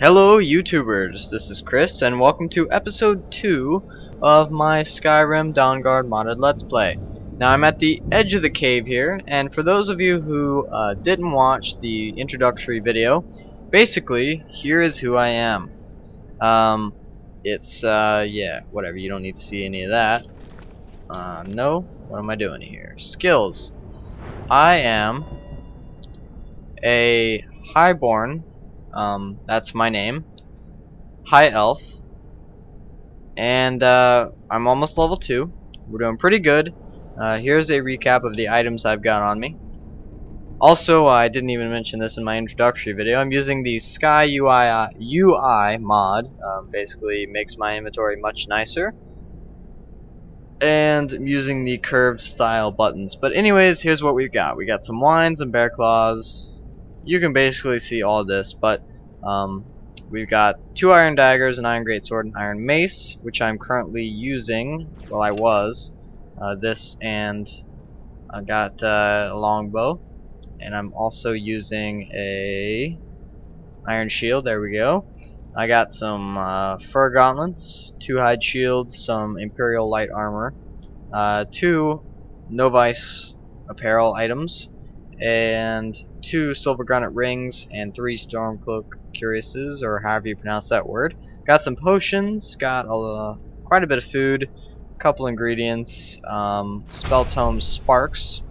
Hello YouTubers, this is Chris and welcome to episode 2 of my Skyrim Dawnguard modded Let's Play. Now I'm at the edge of the cave here, and for those of you who didn't watch the introductory video, basically here is who I am. Yeah, whatever, you don't need to see any of that. No, what am I doing here? Skills. I am a highborn. That's my name. High Elf. And I'm almost level 2. We're doing pretty good. Here's a recap of the items I've got on me. Also, I didn't even mention this in my introductory video. I'm using the Sky UI mod. Basically makes my inventory much nicer. And I'm using the curved style buttons. But anyways, here's what we've got. We got some wines and bear claws. You can basically see all this, but we've got 2 iron daggers, an iron greatsword, and iron mace, which I'm currently using. Well, I was this, and I got a longbow, and I'm also using a iron shield. There we go. I got some fur gauntlets, 2 hide shields, some imperial light armor, 2 novice apparel items, and 2 silver garnet rings and 3 stormcloak cuirasses, or however you pronounce that word. Got some potions, got quite a bit of food, a couple ingredients, spell tome sparks.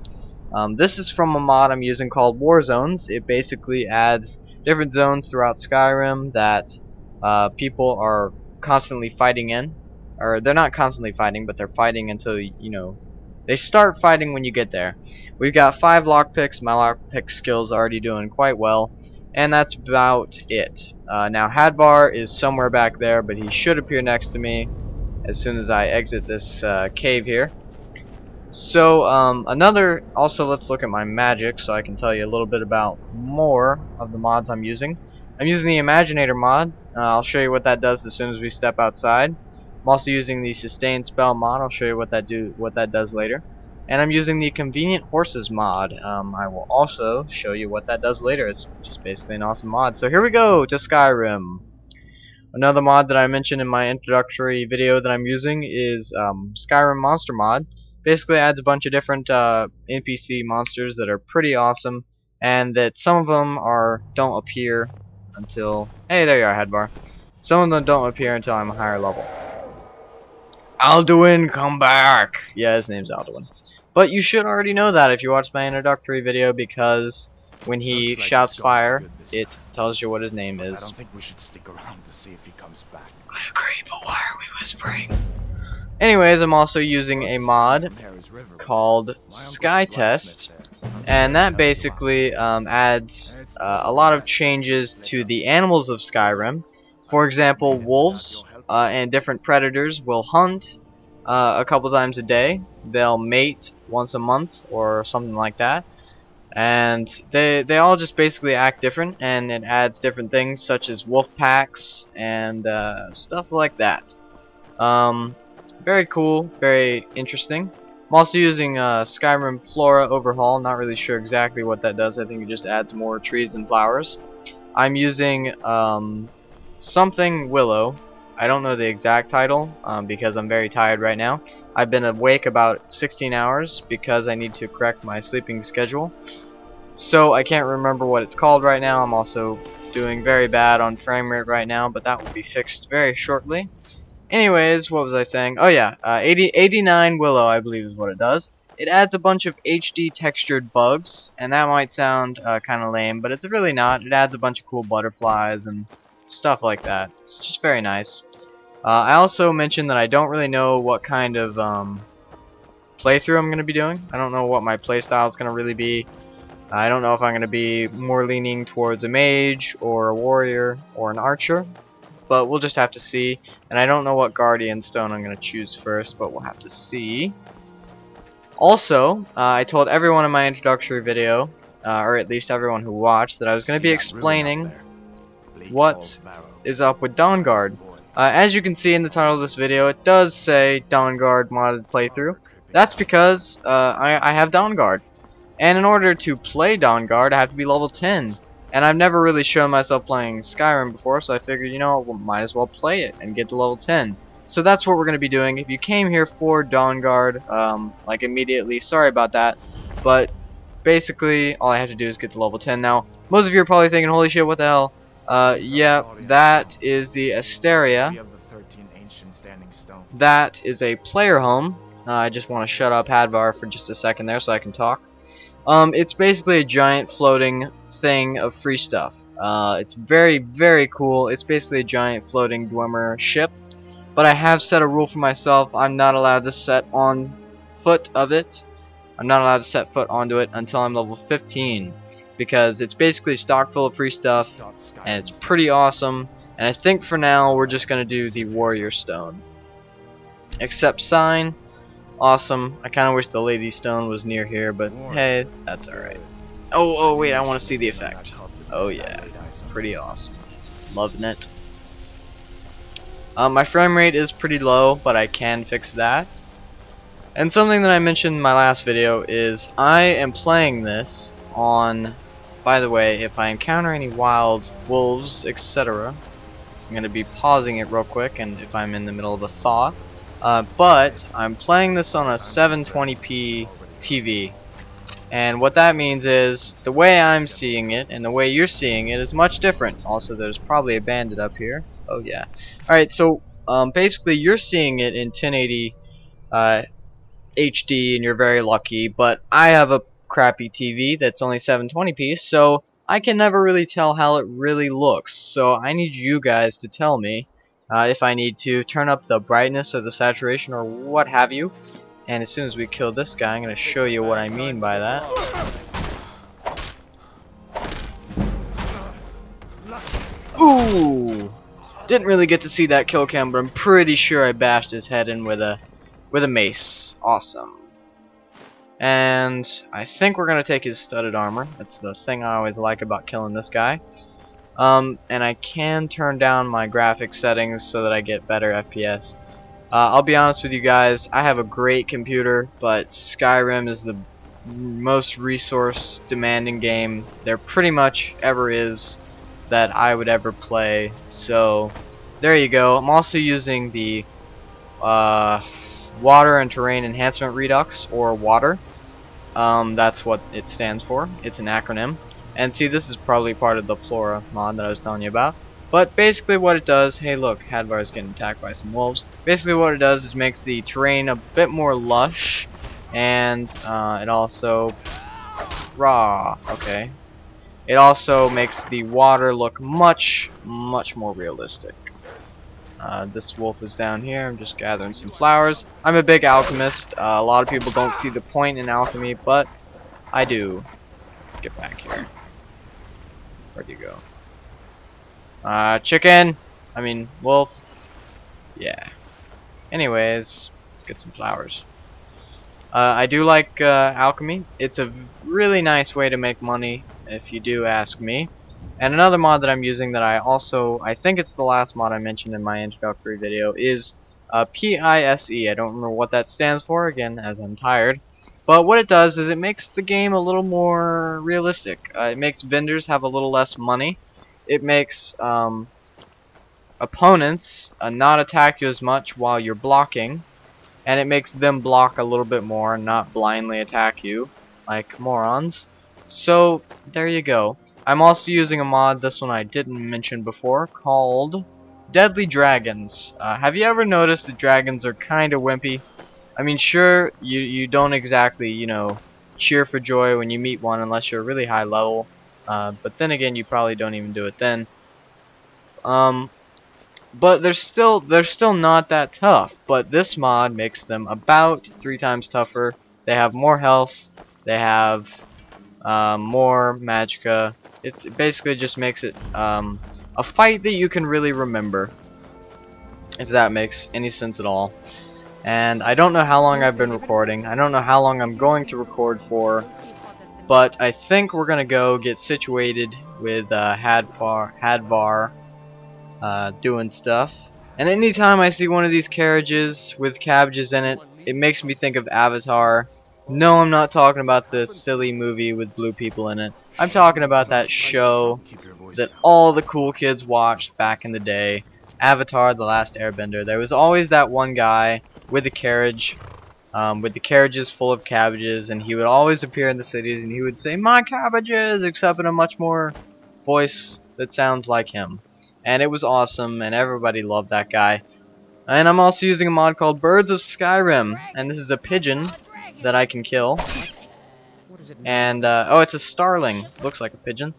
This is from a mod I'm using called War Zones. It basically adds different zones throughout Skyrim that people are constantly fighting in, or they're not constantly fighting, but they're fighting until they start fighting when you get there. We've got 5 lockpicks. My lockpick skills are already doing quite well, and that's about it. Now Hadvar is somewhere back there, but he should appear next to me as soon as I exit this cave here. So also let's look at my magic so I can tell you a little bit about more of the mods I'm using. I'm using the Imaginator mod. I'll show you what that does as soon as we step outside. I'm also using the Sustain Spell mod. I'll show you what that does later. And I'm using the Convenient Horses mod. I will also show you what that does later. It's just basically an awesome mod. So here we go to Skyrim. Another mod that I mentioned in my introductory video that I'm using is Skyrim Monster mod. Basically adds a bunch of different NPC monsters that are pretty awesome, and that some of them don't appear until... Hey, there you are, Hadvar. Some of them don't appear until I'm a higher level. Alduin, come back! Yeah, his name's Alduin. But you should already know that if you watched my introductory video, because when he shouts fire, it tells you what his name is. I don't think we should stick around to see if he comes back. I agree, but why are we whispering? Anyways, I'm also using a mod called Sky Test, and that basically adds a lot of changes to the animals of Skyrim. For example, wolves and different predators will hunt a couple times a day. They'll mate once a month or something like that, and they all just basically act different, and it adds different things such as wolf packs and stuff like that. Very cool, very interesting. I'm also using Skyrim Flora Overhaul. Not really sure exactly what that does. I think it just adds more trees and flowers. I'm using something Willow. I don't know the exact title because I'm very tired right now. I've been awake about 16 hours because I need to correct my sleeping schedule. So I can't remember what it's called right now. I'm also doing very bad on frame rate right now, but that will be fixed very shortly. Anyways, what was I saying? Oh yeah, 89 Willow, I believe is what it does. It adds a bunch of HD textured bugs, and that might sound kind of lame, but it's really not. It adds a bunch of cool butterflies and stuff like that. It's just very nice. I also mentioned that I don't really know what kind of playthrough I'm going to be doing. I don't know what my playstyle is going to really be. I don't know if I'm going to be more leaning towards a mage or a warrior or an archer, but we'll just have to see. And I don't know what guardian stone I'm going to choose first, but we'll have to see. Also, I told everyone in my introductory video, or at least everyone who watched, that I was going to be explaining what is up with Dawnguard. As you can see in the title of this video, it does say Dawnguard modded playthrough. That's because I have Dawnguard. And in order to play Dawnguard, I have to be level 10. And I've never really shown myself playing Skyrim before, so I figured, you know, might as well play it and get to level 10. So that's what we're going to be doing. If you came here for Dawnguard, like immediately, sorry about that. But basically, all I have to do is get to level 10. Now, most of you are probably thinking, holy shit, what the hell? Yeah, that is the Asteria. That is a player home. I just want to shut up Hadvar for just a second there so I can talk. It's basically a giant floating thing of free stuff. It's very, very cool. It's basically a giant floating Dwemer ship. But I have set a rule for myself. I'm not allowed to set on foot of it. I'm not allowed to set foot onto it until I'm level 15. Because it's basically stock full of free stuff. And it's pretty awesome. And I think for now we're just going to do the Warrior Stone. Accept sign. Awesome. I kind of wish the Lady Stone was near here, but hey, that's alright. Oh, wait, I want to see the effect. Oh yeah, pretty awesome. Loving it. My frame rate is pretty low, but I can fix that. And something that I mentioned in my last video is I am playing this on, by the way, if I encounter any wild wolves, etc., I'm going to be pausing it real quick, and if I'm in the middle of a thought. But I'm playing this on a 720p TV, and what that means is the way I'm seeing it and the way you're seeing it is much different. Also, there's probably a bandit up here. Oh yeah. Alright, so basically you're seeing it in 1080 HD, and you're very lucky, but I have a crappy TV that's only 720p, so I can never really tell how it really looks. So I need you guys to tell me if I need to turn up the brightness or the saturation or what have you. And as soon as we kill this guy, I'm going to show you what I mean by that. Ooh! Didn't really get to see that kill cam, but I'm pretty sure I bashed his head in with a mace. Awesome. And I think we're going to take his studded armor. That's the thing I always like about killing this guy. And I can turn down my graphics settings so that I get better FPS. I'll be honest with you guys, I have a great computer, but Skyrim is the most resource demanding game there pretty much ever is that I would ever play. So there you go. I'm also using the Water and Terrain Enhancement Redux, or WATER. That's what it stands for. It's an acronym. And see, this is probably part of the Flora mod that I was telling you about. But basically what it does, hey look, Hadvar is getting attacked by some wolves. Basically what it does is makes the terrain a bit more lush, and it also okay. It also makes the water look much more realistic. This wolf is down here. I'm just gathering some flowers. I'm a big alchemist. A lot of people don't see the point in alchemy, but I do. Get back here. Where'd you go? Chicken! I mean, wolf. Yeah. Anyways, let's get some flowers. I do like alchemy. It's a really nice way to make money, if you do ask me. And another mod that I'm using that I think it's the last mod I mentioned in my introductory video, is PISE. I don't remember what that stands for, again, as I'm tired. But what it does is it makes the game a little more realistic. It makes vendors have a little less money. It makes opponents not attack you as much while you're blocking. And it makes them block a little bit more and not blindly attack you like morons. So there you go. I'm also using a mod, this one I didn't mention before, called Deadly Dragons. Have you ever noticed that dragons are kind of wimpy? I mean, sure, you don't exactly, you know, cheer for joy when you meet one unless you're really high level. But then again, you probably don't even do it then. But they're still not that tough. But this mod makes them about 3 times tougher. They have more health. They have more magicka. It basically just makes it a fight that you can really remember, if that makes any sense at all. And I don't know how long I've been recording. I don't know how long I'm going to record for, but I think we're gonna go get situated with Hadvar doing stuff. And anytime I see one of these carriages with cabbages in it, it makes me think of Avatar. No, I'm not talking about the silly movie with blue people in it. I'm talking about that show that all the cool kids watched back in the day, Avatar: The Last Airbender. There was always that one guy with the carriage, with the carriages full of cabbages, and he would always appear in the cities and he would say, "My cabbages," except in a much more voice that sounds like him. And it was awesome, and everybody loved that guy. And I'm also using a mod called Birds of Skyrim, and this is a pigeon that I can kill. And, oh, it's a starling. Looks like a pigeon.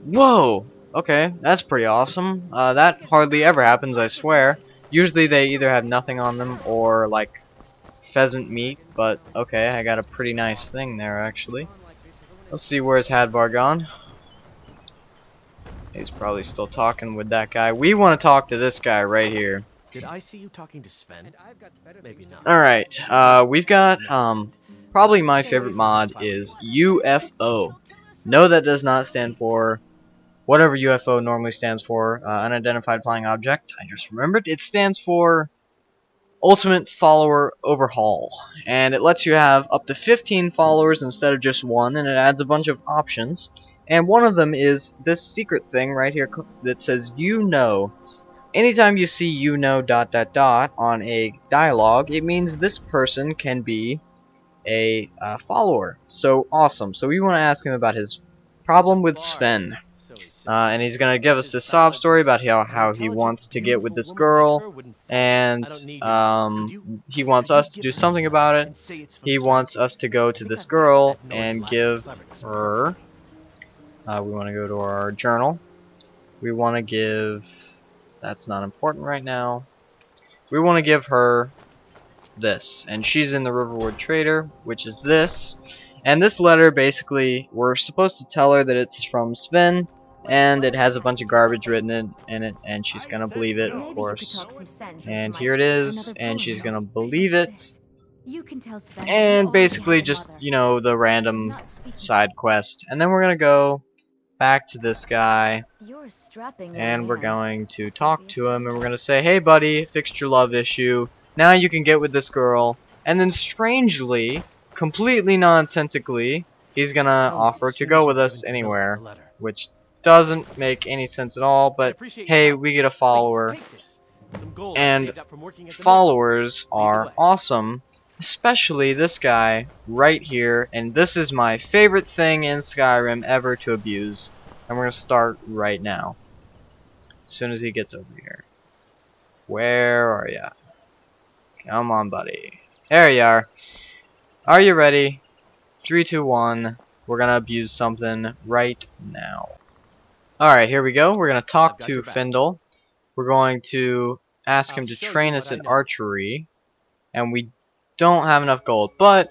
Whoa! Okay, that's pretty awesome. That hardly ever happens, I swear. Usually they either have nothing on them or, like, pheasant meat, but okay, I got a pretty nice thing there, actually. Let's see, where's Hadvar gone? He's probably still talking with that guy. We want to talk to this guy right here. Did I see you talking to Sven? Maybe not. Alright, we've got, probably my favorite mod is UFO. No, that does not stand for whatever UFO normally stands for, unidentified flying object. I just remembered. It stands for Ultimate Follower Overhaul, and it lets you have up to 15 followers instead of just one, and it adds a bunch of options. And one of them is this secret thing right here that says "you know." Anytime you see "you know" ... on a dialogue, it means this person can be a follower. So awesome. So we want to ask him about his problem with Sven. And he's going to give us this sob story about how he wants to get with this girl, and he wants us to do something about it. He wants us to go to this girl and give her, we want to go to our journal. We want to give, that's not important right now. We want to give her this, and she's in the Riverwood Trader, which is this. And this letter, basically, we're supposed to tell her that it's from Sven, and it has a bunch of garbage written in it, and she's gonna believe it, of course. And here it is, and she's gonna believe it. And basically just, you know, the random side quest. And then we're gonna go back to this guy, and we're going to talk to him, and we're gonna say, "Hey buddy, fixed your love issue. Now you can get with this girl." And then strangely, completely nonsensically, he's gonna offer to go with us anywhere, which doesn't make any sense at all, but hey, we get a follower, and followers are awesome, especially this guy right here, and this is my favorite thing in Skyrim ever to abuse, and we're gonna start right now, as soon as he gets over here. Where are ya? Come on, buddy. There you are. Are you ready? 3, 2, 1. We're gonna abuse something right now. Alright, here we go. We're going to talk to Findle. We're going to ask him to train us in archery. And we don't have enough gold. But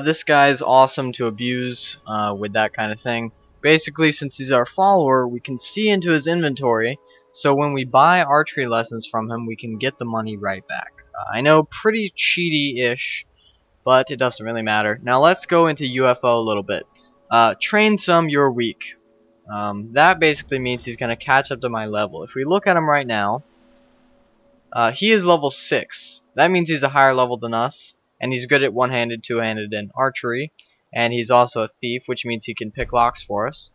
this guy's awesome to abuse with that kind of thing. Basically, since he's our follower, we can see into his inventory. So when we buy archery lessons from him, we can get the money right back. I know, pretty cheaty-ish, but it doesn't really matter. Now let's go into UFO a little bit. Train some, you're weak. That basically means he's going to catch up to my level. If we look at him right now, he is level 6. That means he's a higher level than us, and he's good at one-handed, two-handed, and archery. And he's also a thief, which means he can pick locks for us.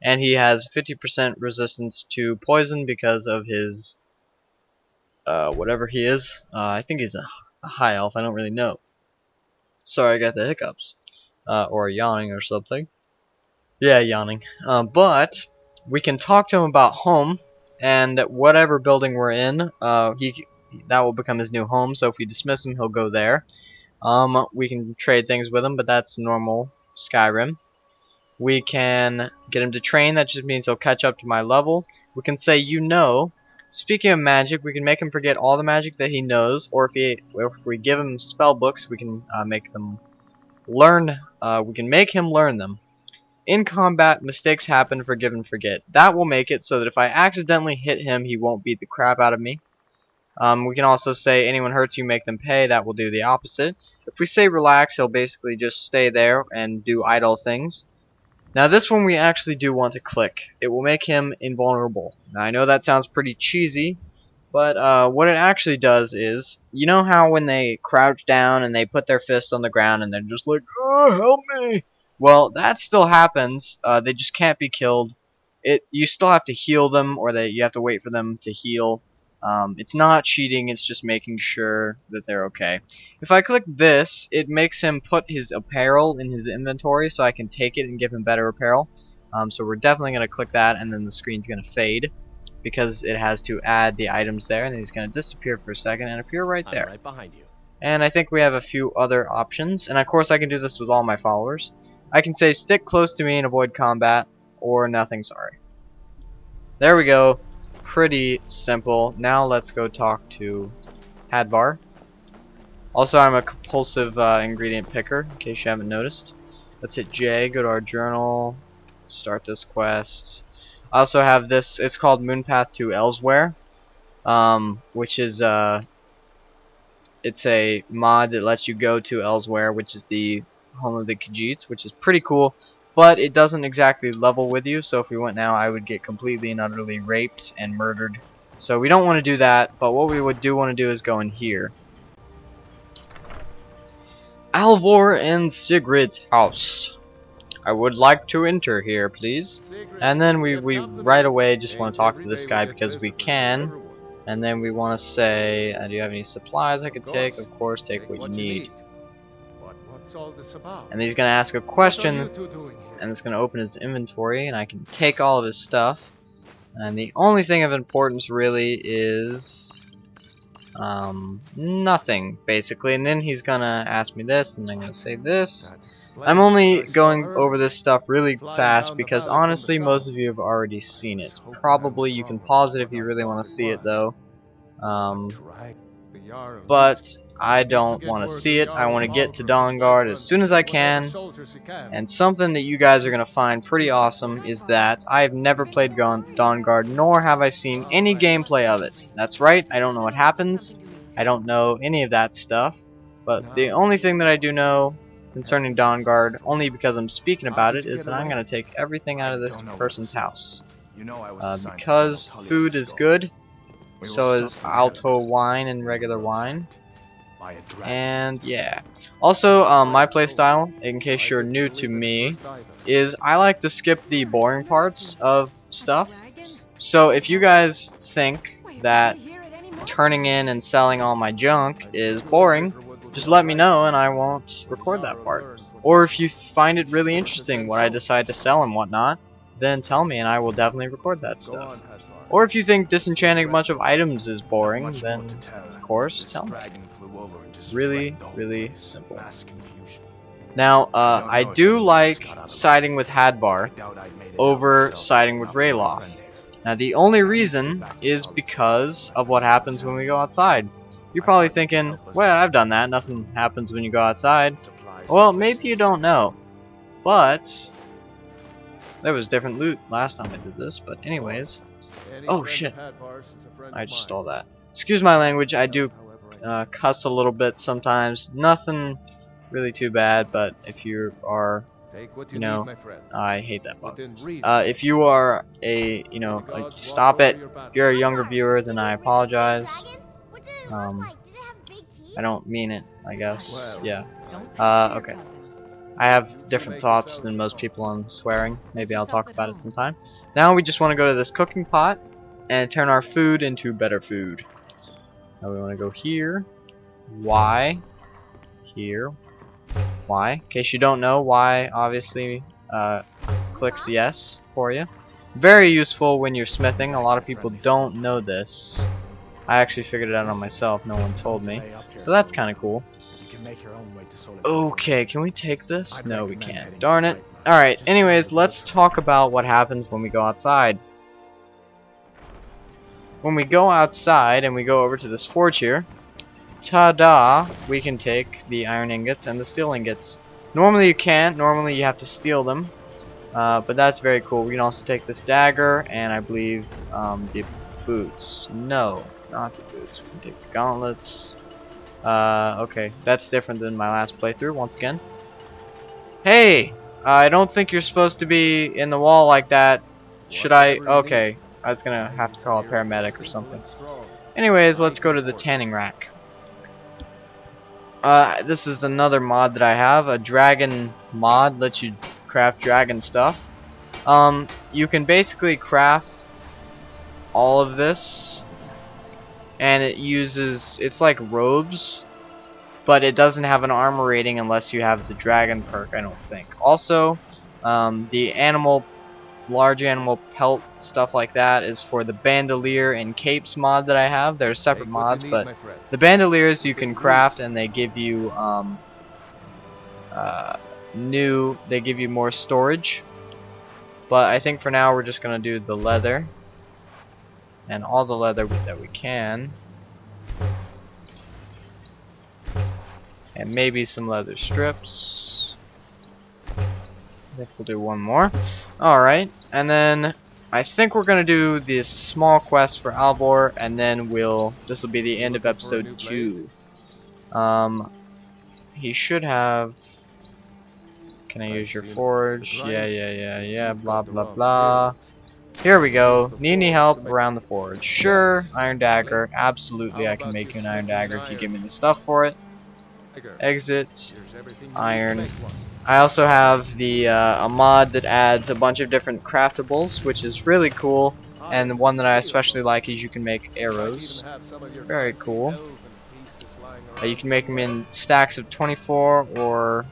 And he has 50% resistance to poison because of his, whatever he is. I think he's a high elf, I don't really know. Sorry, I got the hiccups. Or yawning or something. Yeah, yawning. But we can talk to him about home, and whatever building we're in, that will become his new home. So if we dismiss him, he'll go there. We can trade things with him, but that's normal Skyrim. We can get him to train. That just means he'll catch up to my level. We can say, "You know." Speaking of magic, we can make him forget all the magic that he knows, or if we give him spell books, we can make them learn. We can make him learn them. In combat, mistakes happen, forgive and forget. That will make it so that if I accidentally hit him, he won't beat the crap out of me. We can also say, anyone hurts you, make them pay. That will do the opposite. If we say relax, he'll basically just stay there and do idle things. Now this one we actually do want to click. It will make him invulnerable. Now I know that sounds pretty cheesy, but what it actually does is, you know how when they crouch down and they put their fist on the ground and they're just like, "Oh, help me!" Well, that still happens. They just can't be killed. You still have to heal them, or you have to wait for them to heal. It's not cheating, it's just making sure that they're okay. If I click this, it makes him put his apparel in his inventory so I can take it and give him better apparel. So we're definitely going to click that, and then the screen's going to fade because it has to add the items there, and then he's going to disappear for a second and appear right there. I'm right behind you. And I think we have a few other options, and of course I can do this with all my followers. I can say stick close to me and avoid combat, or nothing, sorry. There we go. Pretty simple. Now let's go talk to Hadvar. Also, I'm a compulsive ingredient picker, in case you haven't noticed. Let's hit J, go to our journal, start this quest. I also have this, it's called Moonpath to Elsewhere, which is it's a mod that lets you go to Elsewhere, which is the home of the Khajiits, which is pretty cool, but it doesn't exactly level with you, so if we went now I would get completely and utterly raped and murdered. So we don't want to do that, but what we want to do is go in here. Alvor and Sigrid's house. I would like to enter here, please. And then we right away just want to talk to this guy because we can. And then we want to say, do you have any supplies I could take? Of course, take what you need. And he's going to ask a question, and it's going to open his inventory, and I can take all of his stuff. And the only thing of importance really is nothing, basically. And then he's going to ask me this, and I'm going to say this. I'm only going over this stuff really fast because honestly most of you have already seen it. Probably you can pause it if you really want to see it though. But I don't want to see it. I want to get to Dawnguard as soon as I can. And something that you guys are going to find pretty awesome is that I have never played Dawnguard, nor have I seen any gameplay of it. That's right, I don't know what happens. I don't know any of that stuff. But the only thing that I do know concerning Dawnguard, only because I'm speaking about it, is that I'm going to take everything out of this person's house. Because food is good, so is Alto wine and regular wine. And yeah. Also, my playstyle, in case you're new to me, is I like to skip the boring parts of stuff. So if you guys think that turning in and selling all my junk is boring, just let me know and I won't record that part. Or if you find it really interesting what I decide to sell and whatnot, then tell me and I will definitely record that stuff. Or if you think disenchanting a bunch of items is boring, then of course tell me. Really, really simple. Now, I do like siding with Hadvar over siding with Rayloff. Now the only reason is because of what happens when we go outside. You're probably thinking, well, I've done that, nothing happens when you go outside. Well, maybe you don't know, but there was different loot last time I did this, but anyways. Oh shit, I just stole that. Excuse my language, I do cuss a little bit sometimes. Nothing really too bad, but if you are, you know, I hate that bug. If you are stop it. If you're a younger viewer, then I apologize. I don't mean it, I guess. Yeah. Okay. I have different thoughts than most people on swearing. Maybe I'll talk about it sometime. Now we just want to go to this cooking pot and turn our food into better food. Now we want to go here. Y. Here. Y. In case you don't know, Y obviously clicks yes for you. Very useful when you're smithing. A lot of people don't know this. I actually figured it out on myself. No one told me. So that's kind of cool. Okay, can we take this? No, we can't. Darn it. Alright, anyways, let's talk about what happens when we go outside. When we go outside and we go over to this forge here, ta-da, we can take the iron ingots and the steel ingots. Normally you can't. Normally you have to steal them. But that's very cool. We can also take this dagger and I believe the boots. No, not the boots. We can take the gauntlets. Okay, that's different than my last playthrough, once again. Hey! I don't think you're supposed to be in the wall like that. Should I? Okay, I was gonna have to call a paramedic or something. Anyways, let's go to the tanning rack. This is another mod that I have, a dragon mod lets you craft dragon stuff. You can basically craft all of this, and it's like robes, but it doesn't have an armor rating unless you have the dragon perk, I don't think. Also, the large animal pelt stuff like that is for the bandolier and capes mod that I have. They're separate mods, but the bandoliers you can craft, and they give you they give you more storage. But I think for now we're just gonna do the leather and all the leather that we can, and maybe some leather strips. I think we'll do one more. Alright, and then I think we're gonna do this small quest for Alvor, and then this will be the end of episode 2. He should have. Can I use your forge? Yeah, blah blah blah. Here we go. Need any help around the forge? Sure. Iron dagger. Absolutely, I can make you an iron dagger if you give me the stuff for it. Exit. Iron. I also have a mod that adds a bunch of different craftables, which is really cool. And the one that I especially like is you can make arrows. Very cool. You can make them in stacks of 24 or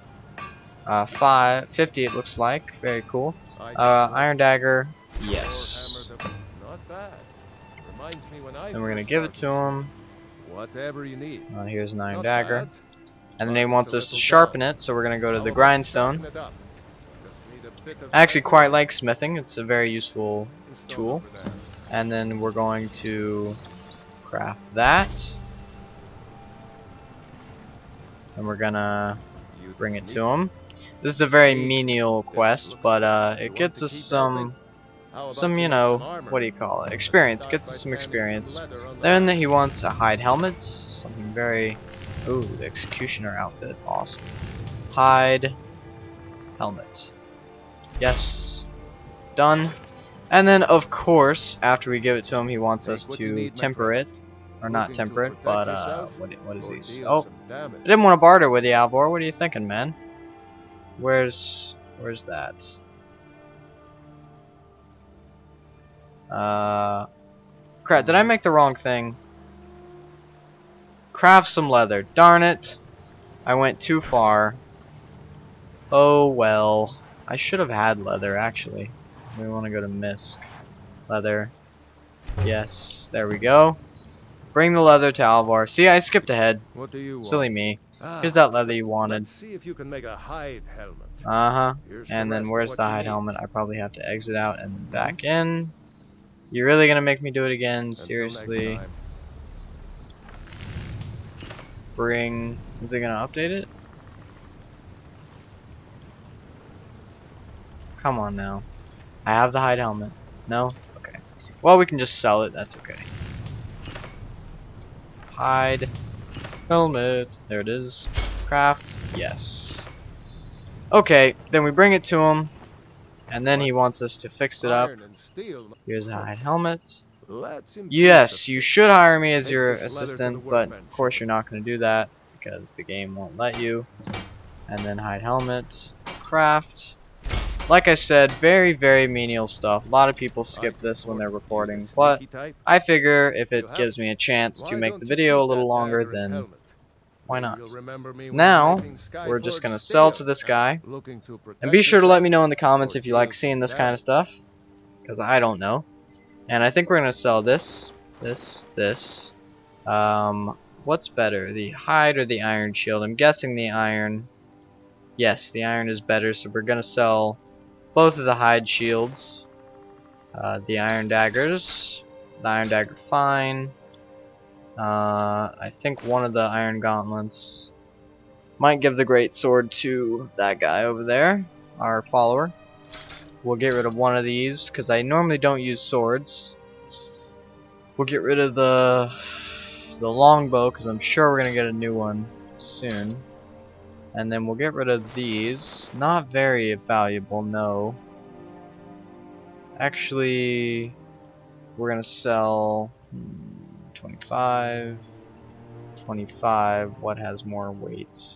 50, it looks like. Very cool. Iron dagger. Yes. Then we're gonna give it to him. Here's an iron dagger. And then he wants us to sharpen it, so we're gonna go to the grindstone. I actually quite like smithing. It's a very useful tool. And then we're going to craft that. And we're gonna bring it to him. This is a very menial quest, but it gets us some, you know, what do you call it? Experience. Gets us some experience. Then he wants a hide helmet, something very, ooh, the executioner outfit, awesome. Hide helmet. Yes, done. And then, of course, after we give it to him, he wants us to temper it. Or not temper it, but what is these? Oh, I didn't want to barter with you, Alvor. What are you thinking, man? Where's that? Crap, did I make the wrong thing? Craft some leather. Darn it. I went too far. Oh well. I should have had leather, actually. We want to go to Misk. Leather. Yes, there we go. Bring the leather to Alvor. See, I skipped ahead. What do you Silly want? me. Here's that leather you wanted. Let's see if you can make a hide helmet. And then where's the hide helmet? I probably have to exit out and back in. You're really gonna make me do it again? Seriously? Bring. Is it gonna update it? Come on now. I have the hide helmet. No? Okay. Well, we can just sell it. That's okay. Hide helmet. There it is. Craft. Yes. Okay, then we bring it to him, and then he wants us to fix it up. Here's a hide helmet. Yes, you should hire me as your assistant, but of course you're not going to do that because the game won't let you. And then hide helmet. Craft. Like I said, very, very menial stuff. A lot of people skip this when they're recording, but I figure if it gives me a chance to make the video a little longer, then why not? Now, we're just going to sell to this guy. And be sure to let me know in the comments if you like seeing this kind of stuff, because I don't know. And I think we're going to sell this. What's better, the hide or the iron shield? I'm guessing the iron. Yes, the iron is better, so we're going to sell both of the hide shields. The iron daggers. The iron dagger, fine. I think one of the iron gauntlets might give the great sword to that guy over there, our follower. We'll get rid of one of these because I normally don't use swords. We'll get rid of the longbow because I'm sure we're gonna get a new one soon. And then we'll get rid of these. Not very valuable, no. Actually, we're gonna sell 25. What has more weight?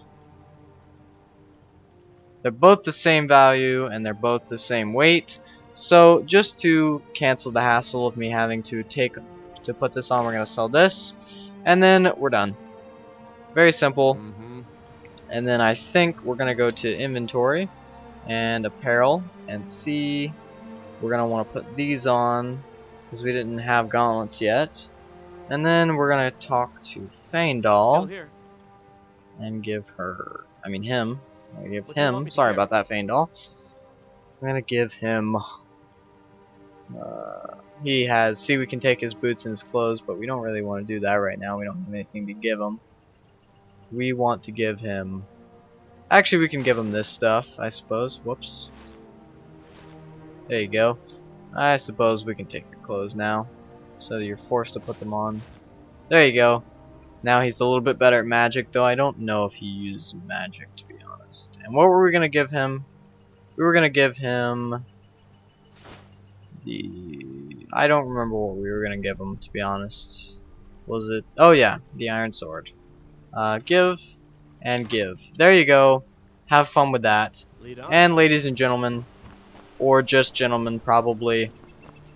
They're both the same value and they're both the same weight. So just to cancel the hassle of me having to put this on, we're gonna sell this, and then we're done. Very simple. And then I think we're gonna go to inventory and apparel and see. We're gonna want to put these on because we didn't have gauntlets yet. And then we're gonna talk to Faendal and give her, I mean him. I'm gonna give him. Sorry about that, Faendal. I'm gonna give him. He has. See, we can take his boots and his clothes, but we don't really want to do that right now. We don't have anything to give him. We want to give him. Actually, we can give him this stuff, I suppose. Whoops. There you go. I suppose we can take your clothes now, so that you're forced to put them on. There you go. Now he's a little bit better at magic, though I don't know if he uses magic, to be honest. And what were we gonna give him? We were gonna give him the. I don't remember what we were gonna give him, to be honest. Was it? Oh yeah, the iron sword. Give and give. There you go. Have fun with that. And ladies and gentlemen, or just gentlemen probably,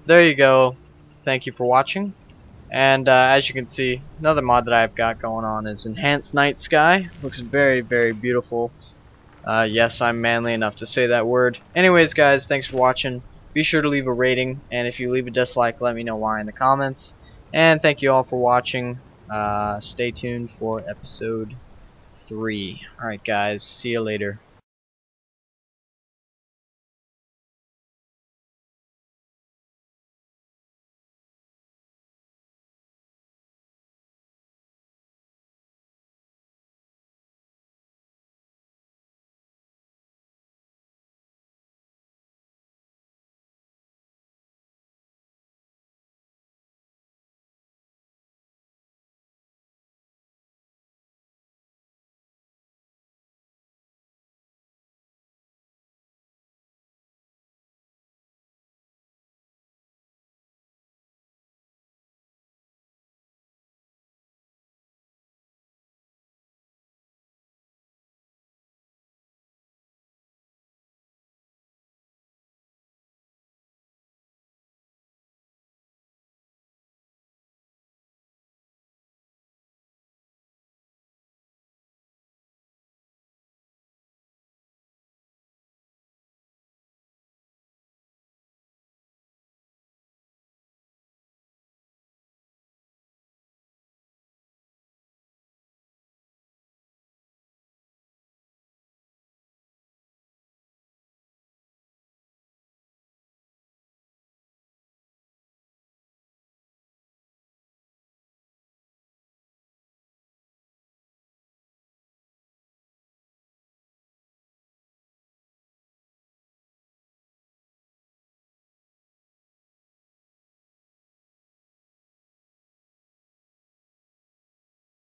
there you go. Thank you for watching. And as you can see, another mod that I've got going on is Enhanced Night Sky. Looks very, very beautiful. Yes, I'm manly enough to say that word. Anyways, guys, thanks for watching. Be sure to leave a rating, and if you leave a dislike, let me know why in the comments. And thank you all for watching. Stay tuned for episode 3. Alright, guys, see you later.